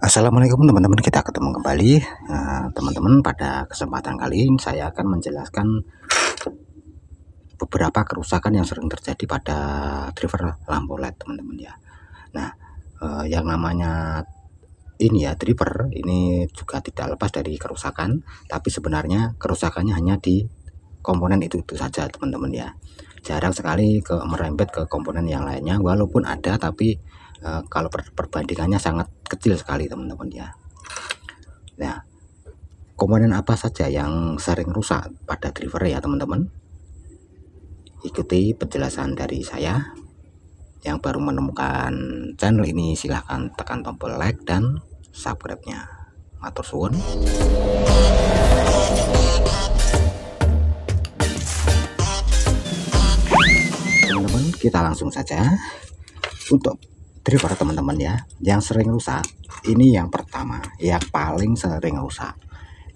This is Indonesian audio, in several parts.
Assalamualaikum teman-teman, kita ketemu kembali. Teman-teman, pada kesempatan kali ini saya akan menjelaskan beberapa kerusakan yang sering terjadi pada driver lampu LED, teman-teman ya. Nah, yang namanya ini ya, driver ini juga tidak lepas dari kerusakan, tapi sebenarnya kerusakannya hanya di komponen itu saja, teman-teman ya. Jarang sekali merembet ke komponen yang lainnya, walaupun ada, tapi kalau perbandingannya sangat kecil sekali, teman-teman ya. Nah, komponen apa saja yang sering rusak pada driver ya teman-teman? Ikuti penjelasan dari saya. Yang baru menemukan channel ini silahkan tekan tombol like dan subscribe-nya. Matur suwun. Teman-teman, kita langsung saja. Untuk driver teman-teman ya, yang sering rusak ini yang pertama, yang paling sering rusak.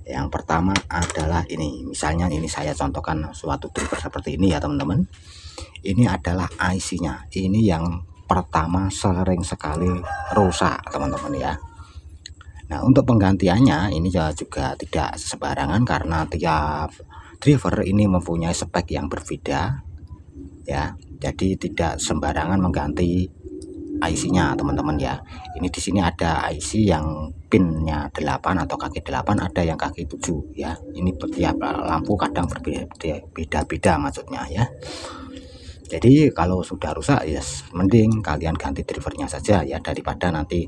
Yang pertama adalah ini, misalnya ini saya contohkan suatu driver seperti ini ya teman-teman. Ini adalah IC-nya. Ini yang pertama sering sekali rusak teman-teman ya. Nah, untuk penggantiannya ini juga tidak sembarangan karena tiap driver ini mempunyai spek yang berbeda ya. Jadi tidak sembarangan mengganti IC-nya teman-teman ya. Ini di sini ada IC yang pinnya 8 atau kaki 8, ada yang kaki 7 ya. Ini tiap lampu kadang berbeda-beda maksudnya ya. Jadi kalau sudah rusak ya mending kalian ganti drivernya saja ya, daripada nanti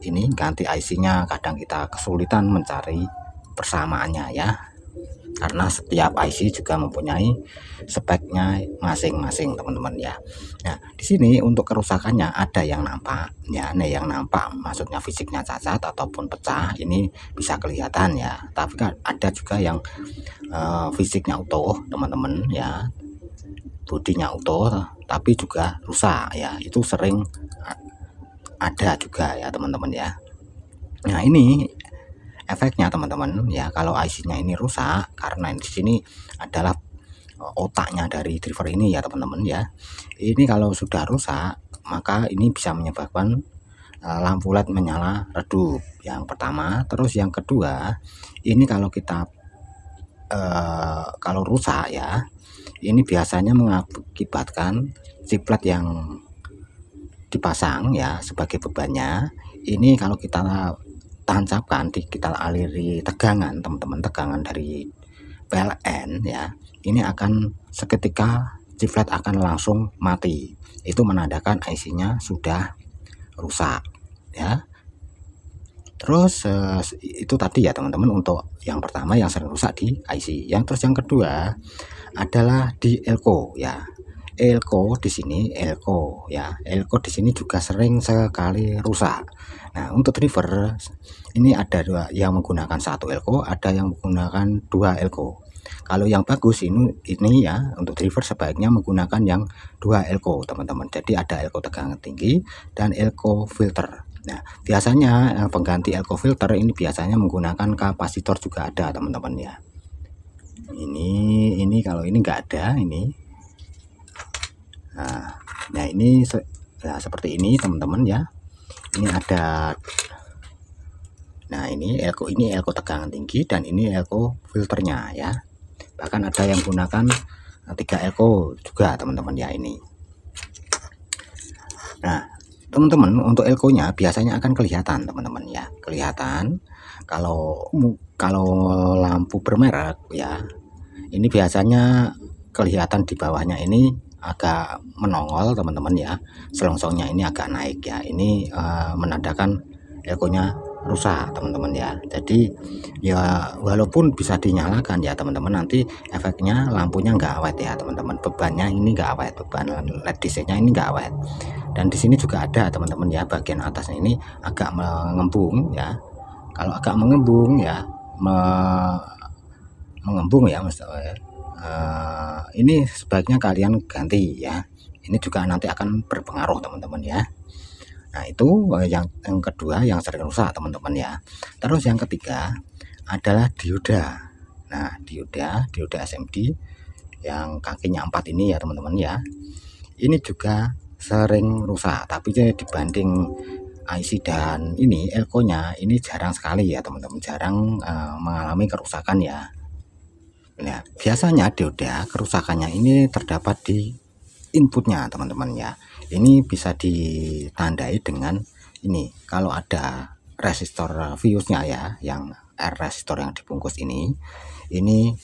ini ganti IC-nya kadang kita kesulitan mencari persamaannya ya. Karena setiap IC juga mempunyai speknya masing-masing teman-teman ya. Nah, di sini untuk kerusakannya ada yang nampak ya. Nah, yang nampak maksudnya fisiknya cacat ataupun pecah, ini bisa kelihatan ya. Tapi kan ada juga yang fisiknya utuh teman-teman ya, bodinya utuh tapi juga rusak ya. Itu sering ada juga ya teman-teman ya. Nah, ini efeknya teman-teman ya, kalau IC-nya ini rusak karena di sini adalah otaknya dari driver ini ya teman-teman ya. Ini kalau sudah rusak maka ini bisa menyebabkan lampu LED menyala redup, yang pertama. Terus yang kedua, ini kalau kita kalau rusak ya, ini biasanya mengakibatkan chiplet yang dipasang ya sebagai bebannya, ini kalau kita tancapkan, kita aliri tegangan teman-teman, tegangan dari PLN ya, ini akan seketika chiplet akan langsung mati. Itu menandakan IC-nya sudah rusak ya. Terus itu tadi ya teman-teman, untuk yang pertama yang sering rusak di IC. Terus yang kedua adalah di elko ya. Elko di sini, elko di sini juga sering sekali rusak. Nah, untuk driver ini ada dua, yang menggunakan satu elko, ada yang menggunakan dua elko. Kalau yang bagus ini ya, untuk driver sebaiknya menggunakan yang dua elko teman-teman. Jadi ada elko tegangan tinggi dan elko filter. Nah, biasanya pengganti elko filter ini biasanya menggunakan kapasitor juga ada teman-teman ya. Ini kalau ini enggak ada ini. Nah, ini seperti ini teman-teman ya. Ini ada, nah ini elko tegangan tinggi dan ini elko filternya ya. Bahkan ada yang gunakan 3 elko juga teman-teman ya ini. Nah teman-teman, untuk elko-nya biasanya akan kelihatan teman-teman ya, kelihatan kalau lampu bermerek ya. Ini biasanya kelihatan di bawahnya ini agak menongol teman-teman ya, selongsongnya ini agak naik ya. Ini menandakan elkonya rusak teman-teman ya. Jadi ya walaupun bisa dinyalakan ya teman-teman, nanti efeknya lampunya nggak awet ya teman-teman, bebannya ini nggak awet, beban LED DC-nya ini nggak awet. Dan di sini juga ada teman-teman ya, bagian atasnya ini agak mengembung ya. Kalau agak mengembung ya, mengembung ya ini sebaiknya kalian ganti ya. Ini juga nanti akan berpengaruh teman-teman ya. Nah, itu yang kedua yang sering rusak teman-teman ya. Terus yang ketiga adalah dioda. Nah, dioda SMD yang kakinya 4 ini ya teman-teman ya. Ini juga sering rusak, tapi dibanding IC dan ini elko-nya ini jarang sekali ya teman-teman, jarang mengalami kerusakan ya. Nah, biasanya dioda kerusakannya ini terdapat di inputnya teman-teman ya. Ini bisa ditandai dengan ini, kalau ada resistor fuse-nya ya, yang R resistor yang dibungkus ini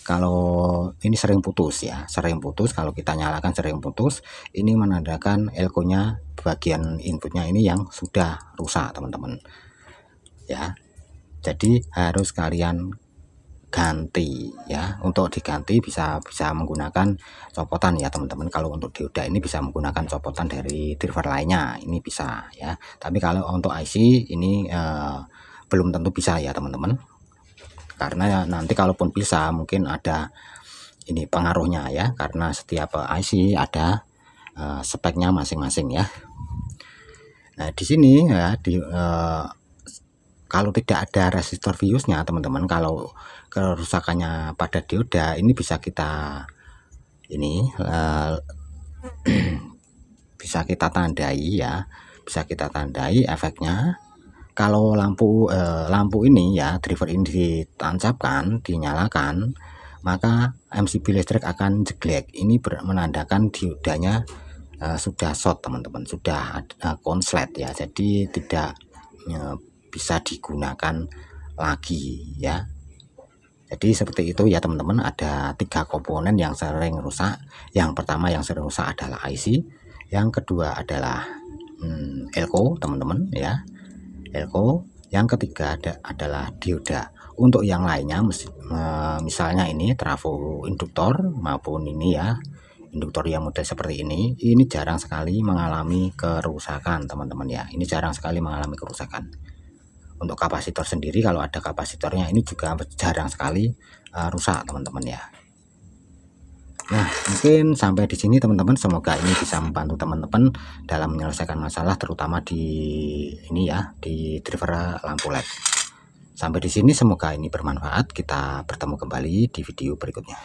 kalau ini sering putus ya, sering putus, kalau kita nyalakan sering putus, ini menandakan elko-nya bagian inputnya ini yang sudah rusak teman-teman ya. Jadi harus kalian ganti ya. Untuk diganti bisa menggunakan copotan ya teman-teman. Kalau untuk dioda ini bisa menggunakan copotan dari driver lainnya, ini bisa ya. Tapi kalau untuk IC ini belum tentu bisa ya teman-teman, karena nanti kalaupun bisa mungkin ada ini pengaruhnya ya, karena setiap IC ada speknya masing-masing ya. Nah di sini ya kalau tidak ada resistor fuse-nya teman-teman, kalau kerusakannya pada dioda ini bisa kita ini bisa kita tandai ya, bisa kita tandai efeknya. Kalau lampu ini ya, driver ini ditancapkan, dinyalakan, maka MCB listrik akan jeglek. Ini menandakan diodanya sudah short teman-teman, sudah konslet ya, jadi tidak bisa digunakan lagi ya. Jadi seperti itu ya teman-teman. Ada 3 komponen yang sering rusak. Yang pertama yang sering rusak adalah IC, yang kedua adalah elko teman-teman ya, elko, yang ketiga adalah dioda. Untuk yang lainnya misalnya ini trafo induktor maupun ini ya, induktor yang model seperti ini jarang sekali mengalami kerusakan teman-teman ya, ini jarang sekali mengalami kerusakan. Untuk kapasitor sendiri, kalau ada kapasitornya ini juga jarang sekali rusak teman-teman ya. Nah mungkin sampai di sini teman-teman, semoga ini bisa membantu teman-teman dalam menyelesaikan masalah terutama di ini ya, di driver lampu LED. Sampai di sini semoga ini bermanfaat. Kita bertemu kembali di video berikutnya.